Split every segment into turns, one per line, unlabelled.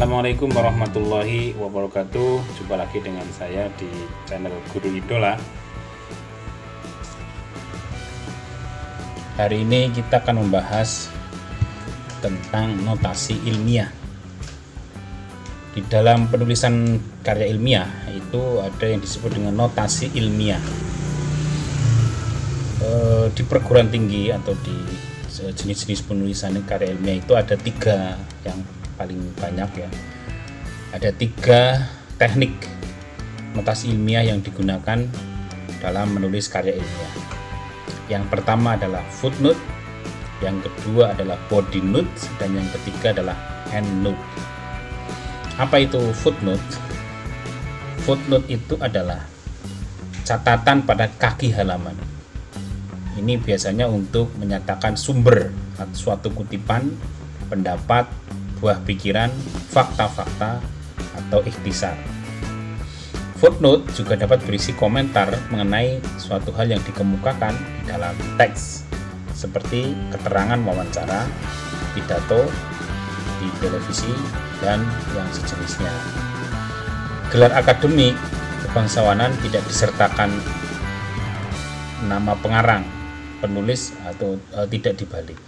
Assalamualaikum warahmatullahi wabarakatuh. Jumpa lagi dengan saya di channel Guru Idola. Hari ini kita akan membahas tentang notasi ilmiah. Di dalam penulisan karya ilmiah itu ada yang disebut dengan notasi ilmiah. Di perguruan tinggi atau di jenis-jenis penulisan karya ilmiah itu ada 3 yang paling banyak ya. Ada 3 teknik notasi ilmiah yang digunakan dalam menulis karya ilmiah. Yang pertama adalah footnote, yang kedua adalah body note, dan yang ketiga adalah endnote. Apa itu footnote? Footnote itu adalah catatan pada kaki halaman. Ini biasanya untuk menyatakan sumber suatu kutipan, pendapat, buah pikiran, fakta-fakta, atau ikhtisar. Footnote juga dapat berisi komentar mengenai suatu hal yang dikemukakan di dalam teks, seperti keterangan wawancara, pidato di televisi, dan yang sejenisnya. Gelar akademik kebangsawanan tidak disertakan nama pengarang, penulis, atau tidak dibalik.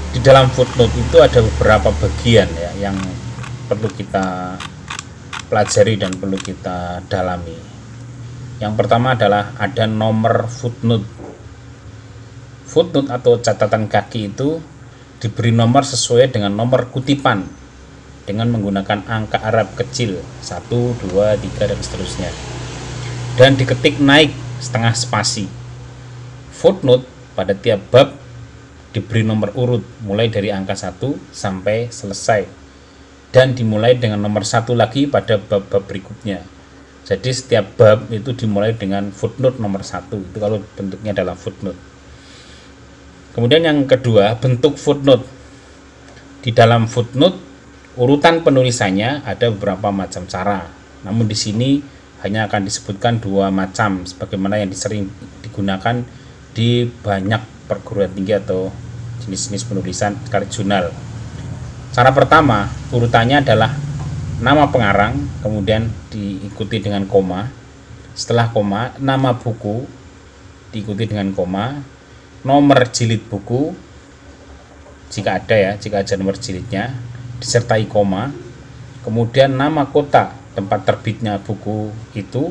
Di dalam footnote itu ada beberapa bagian ya yang perlu kita pelajari dan perlu kita dalami. Yang pertama adalah ada nomor footnote. Footnote atau catatan kaki itu diberi nomor sesuai dengan nomor kutipan dengan menggunakan angka Arab kecil 1, 2, 3, dan seterusnya, dan diketik naik setengah spasi. Footnote pada tiap bab diberi nomor urut mulai dari angka 1 sampai selesai, dan dimulai dengan nomor 1 lagi pada bab-bab berikutnya. Jadi setiap bab itu dimulai dengan footnote nomor 1, itu kalau bentuknya adalah footnote. Kemudian yang kedua, bentuk footnote. Di dalam footnote urutan penulisannya ada beberapa macam cara, namun di sini hanya akan disebutkan 2 macam sebagaimana yang sering digunakan di banyak perguruan tinggi atau jenis-jenis penulisan karya jurnal. Cara pertama, urutannya adalah nama pengarang, kemudian diikuti dengan koma. Setelah koma, nama buku, diikuti dengan koma, nomor jilid buku, jika ada ya, jika ada nomor jilidnya, disertai koma, kemudian nama kota tempat terbitnya buku itu,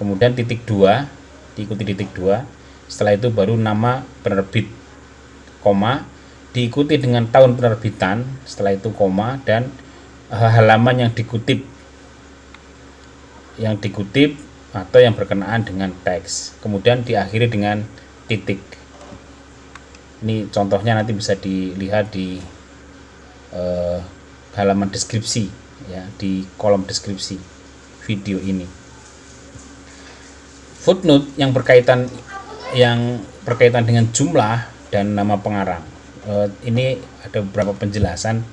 kemudian titik 2, diikuti titik 2. Setelah itu baru nama penerbit, koma, diikuti dengan tahun penerbitan, setelah itu koma, dan halaman yang dikutip atau yang berkenaan dengan teks, kemudian diakhiri dengan titik. Ini contohnya nanti bisa dilihat di halaman deskripsi ya, di kolom deskripsi video ini. Footnote yang berkaitan dengan jumlah dan nama pengarang. Ini ada beberapa penjelasan,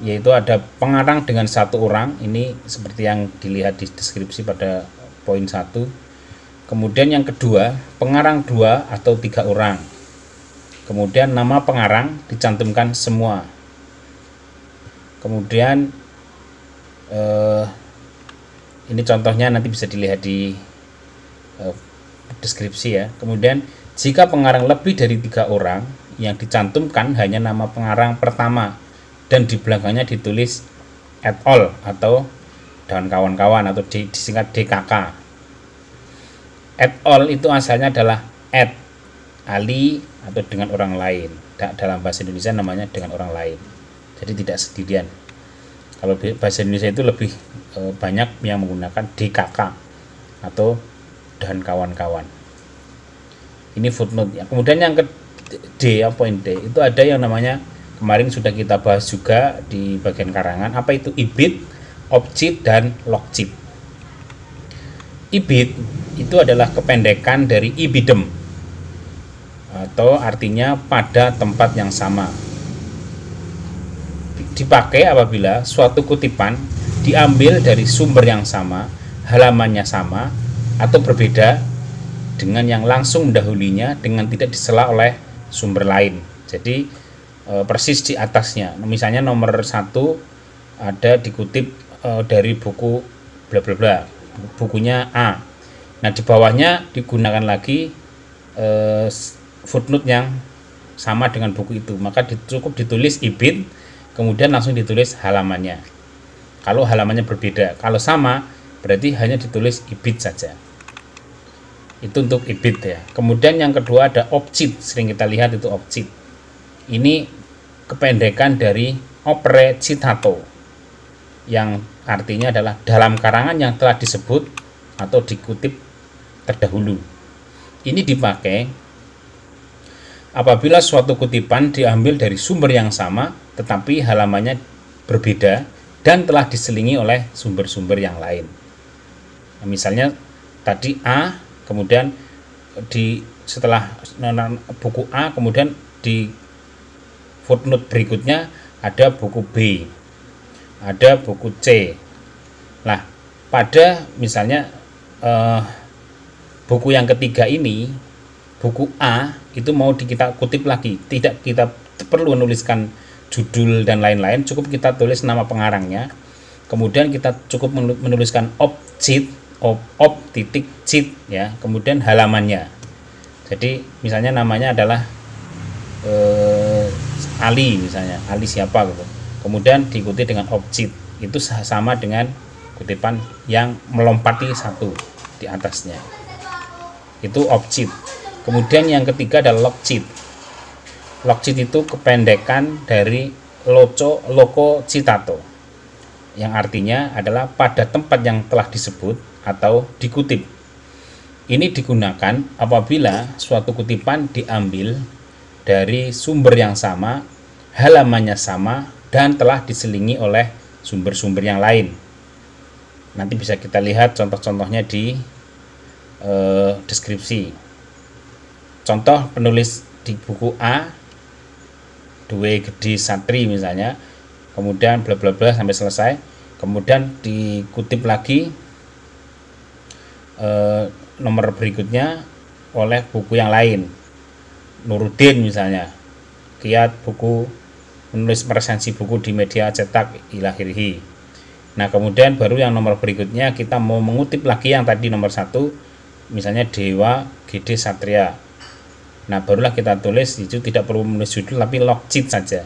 yaitu ada pengarang dengan 1 orang, ini seperti yang dilihat di deskripsi pada poin 1. Kemudian yang kedua, pengarang 2 atau 3 orang. Kemudian nama pengarang dicantumkan semua. Kemudian ini contohnya nanti bisa dilihat di deskripsi ya. Kemudian jika pengarang lebih dari 3 orang, yang dicantumkan hanya nama pengarang pertama dan di belakangnya ditulis et al atau dan kawan-kawan atau disingkat DKK. Et al itu asalnya adalah et Ali atau dengan orang lain. Dalam bahasa Indonesia namanya dengan orang lain. Jadi tidak sendirian. Kalau bahasa Indonesia itu lebih banyak yang menggunakan DKK atau dan kawan-kawan. Ini footnote ya. Kemudian yang poin D itu ada yang namanya, kemarin sudah kita bahas juga di bagian karangan, apa itu ibid, objid, dan logjid. Ibid itu adalah kependekan dari ibidem, atau artinya pada tempat yang sama. Dipakai apabila suatu kutipan diambil dari sumber yang sama, halamannya sama, atau berbeda dengan yang langsung mendahulinya dengan tidak disela oleh sumber lain. Jadi persis di atasnya. Misalnya nomor 1 ada dikutip dari buku bla bla bla, bukunya A. Nah, di bawahnya digunakan lagi footnote yang sama dengan buku itu, maka cukup ditulis ibid, kemudian langsung ditulis halamannya. Kalau halamannya berbeda, kalau sama berarti hanya ditulis ibid saja. Itu untuk ibid ya. Kemudian yang kedua ada opcit, sering kita lihat itu opcit. Ini kependekan dari opere citato, yang artinya adalah dalam karangan yang telah disebut atau dikutip terdahulu. Ini dipakai apabila suatu kutipan diambil dari sumber yang sama tetapi halamannya berbeda dan telah diselingi oleh sumber-sumber yang lain. Nah, misalnya tadi A, kemudian setelah buku A, kemudian di footnote berikutnya ada buku B, ada buku C. Nah, pada misalnya buku yang ketiga ini, buku A itu mau kita kutip lagi, tidak kita perlu menuliskan judul dan lain-lain, cukup kita tulis nama pengarangnya, kemudian kita cukup menuliskan opcit, titik cit ya, kemudian halamannya. Jadi misalnya namanya adalah Ali, misalnya Ali siapa gitu, kemudian diikuti dengan opcit, itu sama dengan kutipan yang melompati satu di atasnya, itu opcit. Kemudian yang ketiga adalah logcit. Logcit itu kependekan dari loco citato, yang artinya adalah pada tempat yang telah disebut atau dikutip. Ini digunakan apabila suatu kutipan diambil dari sumber yang sama, halamannya sama, dan telah diselingi oleh sumber-sumber yang lain. Nanti bisa kita lihat contoh-contohnya di deskripsi. Contoh penulis di buku A, Due Gede Satri misalnya, kemudian bla bla bla sampai selesai, kemudian dikutip lagi nomor berikutnya oleh buku yang lain, Nuruddin misalnya, kiat buku menulis resensi buku di media cetak ilahirhi. Nah, kemudian baru yang nomor berikutnya kita mau mengutip lagi yang tadi nomor 1, misalnya Dewa Gede Satria. Nah, barulah kita tulis, itu tidak perlu menulis judul tapi logcit saja.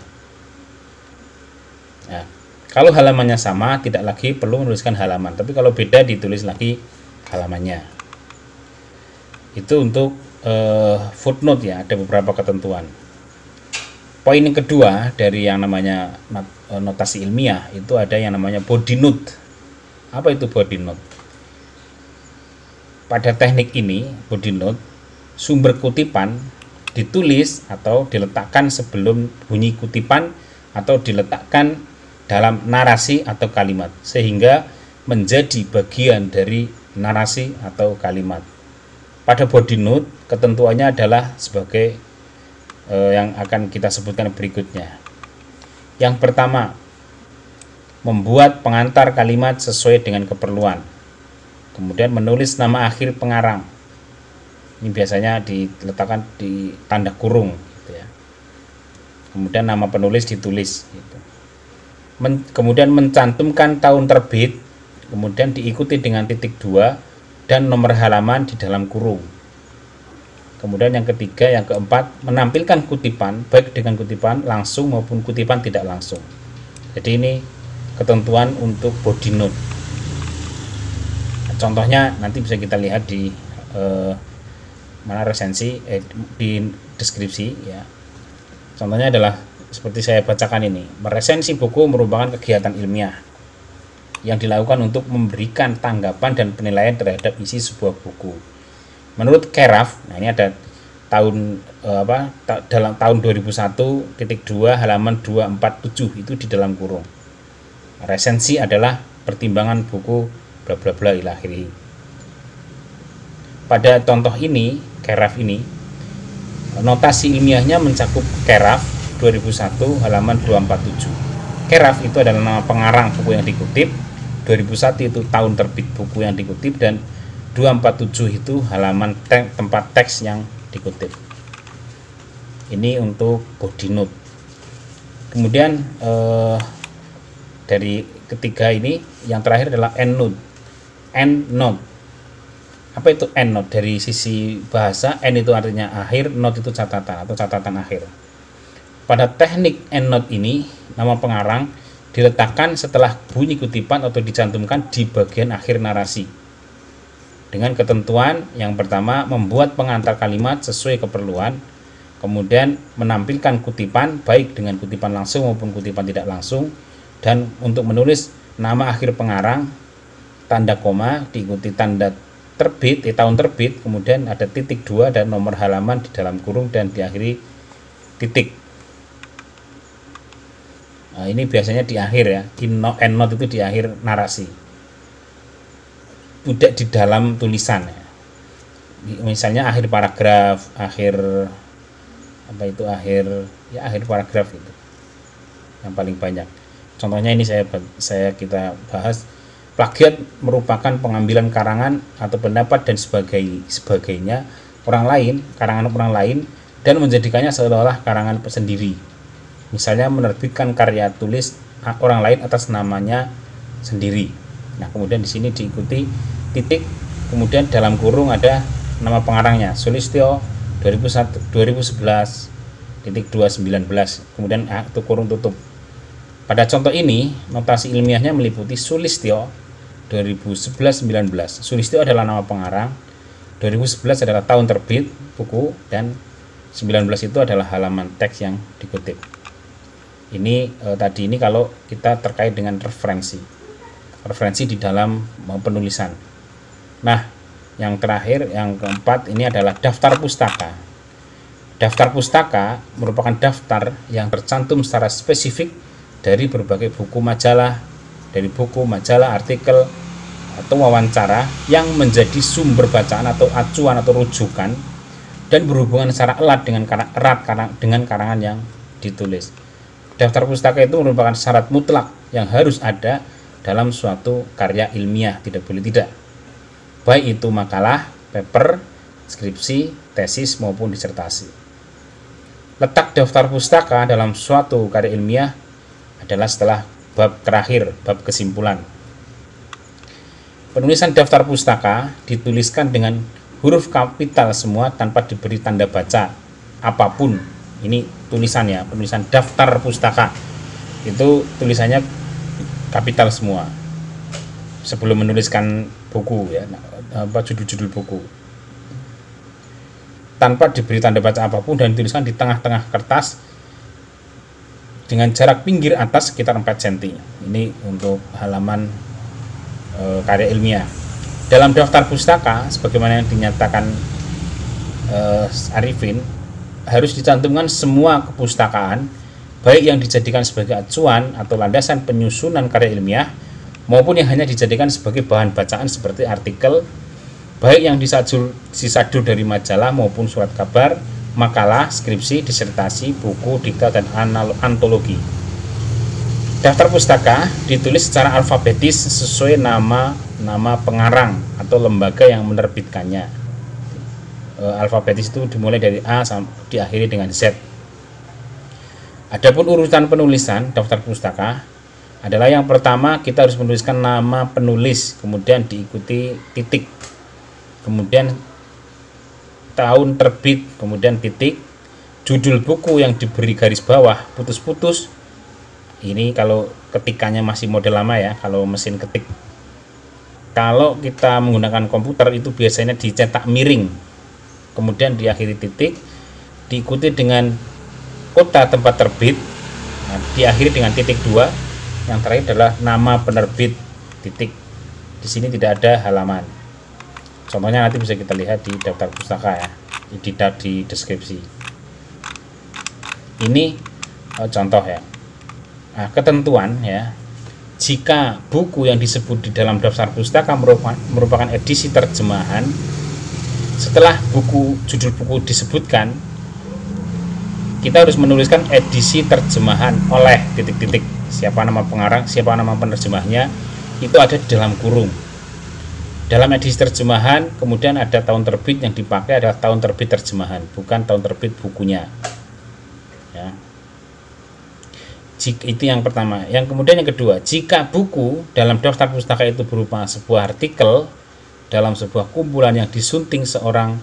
Nah, kalau halamannya sama tidak lagi perlu menuliskan halaman, tapi kalau beda ditulis lagi halamannya. Itu untuk footnote ya, ada beberapa ketentuan. Poin yang kedua dari yang namanya notasi ilmiah itu ada yang namanya body note. Apa itu body note? Pada teknik ini body note, sumber kutipan ditulis atau diletakkan sebelum bunyi kutipan atau diletakkan dalam narasi atau kalimat sehingga menjadi bagian dari narasi atau kalimat. Pada body note ketentuannya adalah sebagai yang akan kita sebutkan berikutnya. Yang pertama, membuat pengantar kalimat sesuai dengan keperluan. Kemudian menulis nama akhir pengarang. Ini biasanya diletakkan di tanda kurung gitu ya. Kemudian nama penulis ditulis gitu. Kemudian mencantumkan tahun terbit, kemudian diikuti dengan titik 2 dan nomor halaman di dalam kurung. Kemudian yang ketiga, yang keempat, menampilkan kutipan baik dengan kutipan langsung maupun kutipan tidak langsung. Jadi ini ketentuan untuk body note. Contohnya nanti bisa kita lihat di mana resensi di deskripsi ya. Contohnya adalah seperti saya bacakan ini. Meresensi buku merupakan kegiatan ilmiah yang dilakukan untuk memberikan tanggapan dan penilaian terhadap isi sebuah buku. Menurut Keraf, nah ini ada dalam tahun 2001 titik 2 halaman 247 itu di dalam kurung. Resensi adalah pertimbangan buku bla bla bla ilahiri. Pada contoh ini, Keraf ini, notasi ilmiahnya mencakup Keraf 2001 halaman 247. Keraf itu adalah nama pengarang buku yang dikutip, 2001 itu tahun terbit buku yang dikutip, dan 247 itu halaman tempat teks yang dikutip. Ini untuk body note. Kemudian dari ketiga ini yang terakhir adalah endnote. Endnote, apa itu endnote? Dari sisi bahasa, end itu artinya akhir, note itu catatan atau catatan akhir. Pada teknik endnote ini, nama pengarang diletakkan setelah bunyi kutipan atau dicantumkan di bagian akhir narasi. Dengan ketentuan yang pertama, membuat pengantar kalimat sesuai keperluan, kemudian menampilkan kutipan baik dengan kutipan langsung maupun kutipan tidak langsung, dan untuk menulis nama akhir pengarang, tanda koma diikuti tanda terbit, tahun terbit, kemudian ada titik 2 dan nomor halaman di dalam kurung dan diakhiri titik. Nah, ini biasanya di akhir ya, endnote itu di akhir narasi, tidak di dalam tulisan ya. Misalnya akhir paragraf, akhir akhir paragraf itu yang paling banyak. Contohnya ini kita bahas, plagiat merupakan pengambilan karangan atau pendapat dan sebagainya karangan orang lain dan menjadikannya seolah-olah karangan sendiri. Misalnya menerbitkan karya tulis orang lain atas namanya sendiri. Nah, kemudian di sini diikuti titik, kemudian dalam kurung ada nama pengarangnya, Sulistyo 2011 titik 219, kemudian itu kurung tutup. Pada contoh ini, notasi ilmiahnya meliputi Sulistyo 2011-19. Sulistyo adalah nama pengarang, 2011 adalah tahun terbit buku, dan 19 itu adalah halaman teks yang dikutip. Ini tadi ini kalau kita terkait dengan referensi di dalam penulisan. Nah, yang terakhir, yang keempat, ini adalah daftar pustaka. Daftar pustaka merupakan daftar yang tercantum secara spesifik dari berbagai buku majalah, artikel, atau wawancara yang menjadi sumber bacaan atau acuan atau rujukan dan berhubungan secara erat dengan karangan yang ditulis. Daftar pustaka itu merupakan syarat mutlak yang harus ada dalam suatu karya ilmiah, tidak boleh tidak. Baik itu makalah, paper, skripsi, tesis maupun disertasi. Letak daftar pustaka dalam suatu karya ilmiah adalah setelah bab terakhir, bab kesimpulan. Penulisan daftar pustaka dituliskan dengan huruf kapital semua tanpa diberi tanda baca apapun. Ini tulisannya, penulisan daftar pustaka itu tulisannya kapital semua sebelum menuliskan buku ya, judul-judul buku, tanpa diberi tanda baca apapun dan dituliskan di tengah-tengah kertas dengan jarak pinggir atas sekitar 4 cm. Ini untuk halaman karya ilmiah. Dalam daftar pustaka, sebagaimana yang dinyatakan Arifin, harus dicantumkan semua kepustakaan, baik yang dijadikan sebagai acuan atau landasan penyusunan karya ilmiah, maupun yang hanya dijadikan sebagai bahan bacaan seperti artikel, baik yang disadur dari majalah maupun surat kabar, makalah, skripsi, disertasi, buku, dikta, dan antologi. Daftar pustaka ditulis secara alfabetis sesuai nama pengarang atau lembaga yang menerbitkannya. Alfabetis itu dimulai dari A sampai diakhiri dengan Z. Adapun urutan penulisan daftar pustaka adalah yang pertama kita harus menuliskan nama penulis, kemudian diikuti titik, kemudian tahun terbit, kemudian titik, judul buku yang diberi garis bawah putus-putus. Ini kalau ketikannya masih model lama ya, kalau mesin ketik. Kalau kita menggunakan komputer itu biasanya dicetak miring, kemudian diakhiri titik, diikuti dengan kota tempat terbit, nah, diakhiri dengan titik 2, yang terakhir adalah nama penerbit, titik. Di sini tidak ada halaman. Contohnya nanti bisa kita lihat di daftar pustaka ya, di deskripsi. Ini contoh ya. Nah, ketentuan ya, jika buku yang disebut di dalam daftar pustaka merupakan edisi terjemahan, setelah judul buku disebutkan, kita harus menuliskan edisi terjemahan oleh titik-titik, siapa nama pengarang, siapa nama penerjemahnya, itu ada di dalam kurung. Dalam edisi terjemahan kemudian ada tahun terbit, yang dipakai adalah tahun terbit terjemahan, bukan tahun terbit bukunya ya. Itu yang pertama. Yang kemudian yang kedua, jika buku dalam daftar pustaka itu berupa sebuah artikel dalam sebuah kumpulan yang disunting seorang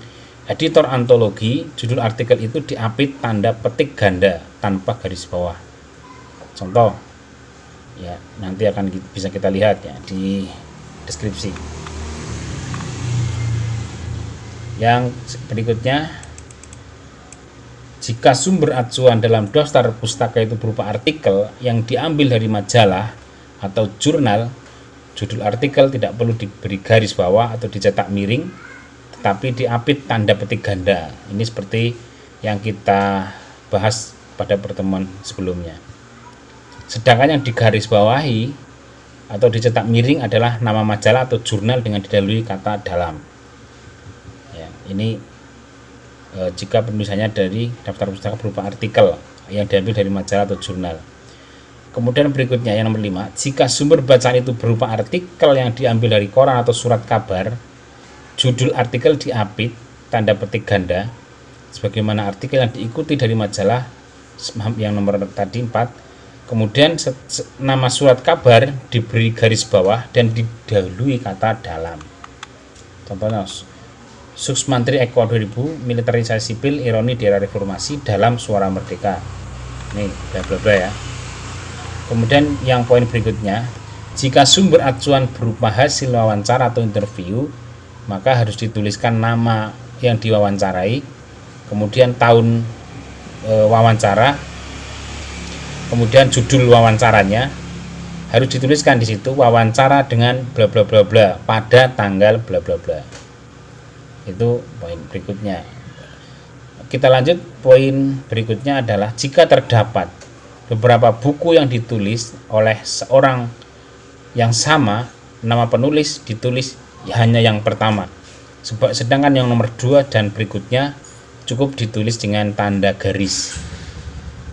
editor antologi, judul artikel itu diapit tanda petik ganda tanpa garis bawah. Contoh, ya nanti akan bisa kita lihat ya di deskripsi. Yang berikutnya, jika sumber acuan dalam daftar pustaka itu berupa artikel yang diambil dari majalah atau jurnal, judul artikel tidak perlu diberi garis bawah atau dicetak miring, tetapi diapit tanda petik ganda. Ini seperti yang kita bahas pada pertemuan sebelumnya. Sedangkan yang digaris bawahi atau dicetak miring adalah nama majalah atau jurnal dengan didahului kata dalam. Ya, ini jika penulisannya dari daftar pustaka berupa artikel yang diambil dari majalah atau jurnal. Kemudian berikutnya yang nomor 5, jika sumber bacaan itu berupa artikel yang diambil dari koran atau surat kabar, judul artikel diapit tanda petik ganda sebagaimana artikel yang diikuti dari majalah yang nomor tadi 4. Kemudian nama surat kabar diberi garis bawah dan didahului kata dalam. Contohnya, Suksmantri Eko 2000, militerisasi sipil, ironi di era reformasi dalam Suara Merdeka. Nih, bla bla bla ya. Kemudian yang poin berikutnya, jika sumber acuan berupa hasil wawancara atau interview, maka harus dituliskan nama yang diwawancarai, kemudian tahun wawancara, kemudian judul wawancaranya harus dituliskan di situ, wawancara dengan bla bla bla bla pada tanggal bla bla bla. Itu poin berikutnya. Kita lanjut, poin berikutnya adalah jika terdapat beberapa buku yang ditulis oleh seorang yang sama, nama penulis ditulis hanya yang pertama, sedangkan yang nomor 2 dan berikutnya cukup ditulis dengan tanda garis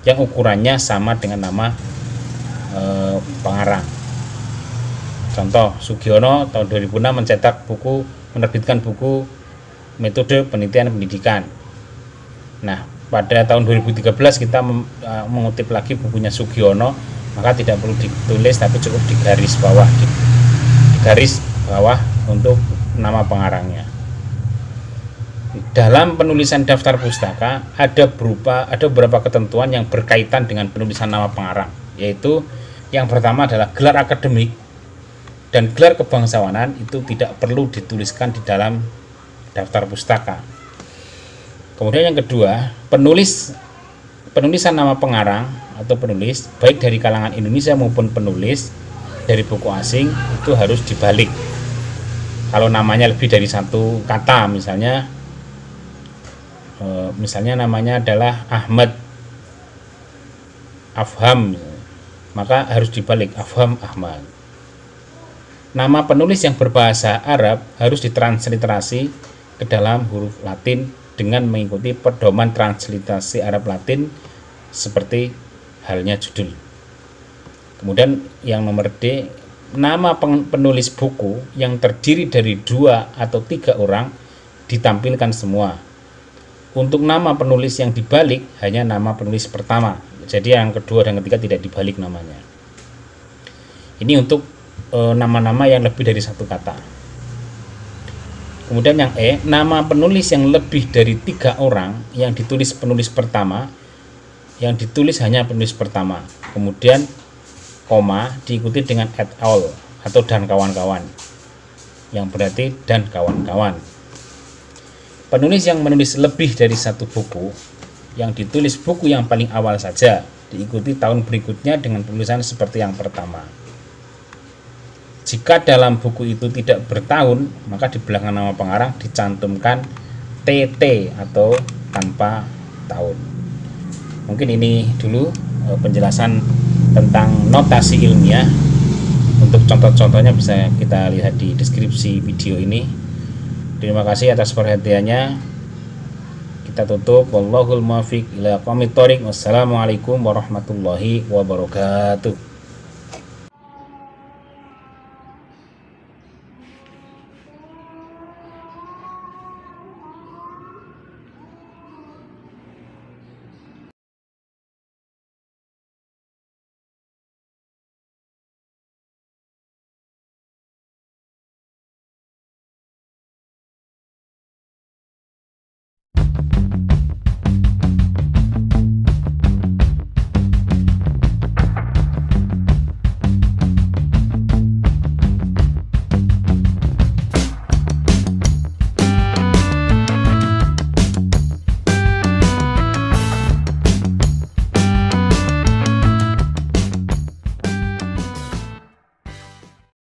yang ukurannya sama dengan nama pengarang. Contoh, Sugiono tahun 2006 menerbitkan buku Metode Penelitian Pendidikan. Nah, pada tahun 2013 kita mengutip lagi bukunya Sugiono, maka tidak perlu ditulis tapi cukup di garis bawah untuk nama pengarangnya. Dalam penulisan daftar pustaka ada beberapa ketentuan yang berkaitan dengan penulisan nama pengarang, yaitu yang pertama adalah gelar akademik dan gelar kebangsawanan itu tidak perlu dituliskan di dalam daftar pustaka. Kemudian yang kedua, penulisan nama pengarang atau penulis baik dari kalangan Indonesia maupun penulis dari buku asing itu harus dibalik. Kalau namanya lebih dari satu kata, misalnya namanya adalah Ahmad Afham, maka harus dibalik Afham Ahmad. Nama penulis yang berbahasa Arab harus ditransliterasi ke dalam huruf Latin dengan mengikuti pedoman transliterasi Arab Latin seperti halnya judul. Kemudian yang nomor D, nama penulis buku yang terdiri dari 2 atau 3 orang ditampilkan semua. Untuk nama penulis yang dibalik hanya nama penulis pertama, jadi yang kedua dan ketiga tidak dibalik namanya. Ini untuk nama-nama yang lebih dari satu kata. Kemudian yang E, nama penulis yang lebih dari 3 orang yang ditulis penulis pertama, yang ditulis hanya penulis pertama, kemudian koma diikuti dengan et al atau dan kawan-kawan, yang berarti dan kawan-kawan. Penulis yang menulis lebih dari satu buku, yang ditulis buku yang paling awal saja, diikuti tahun berikutnya dengan penulisan seperti yang pertama. Jika dalam buku itu tidak bertahun, maka di belakang nama pengarang dicantumkan TT atau tanpa tahun. Mungkin ini dulu penjelasan tentang notasi ilmiah. Untuk contoh-contohnya bisa kita lihat di deskripsi video ini. Terima kasih atas perhatiannya. Kita tutup. Wallahul muwaffiq ila aqwamit thoriq. Wassalamualaikum warahmatullahi wabarakatuh.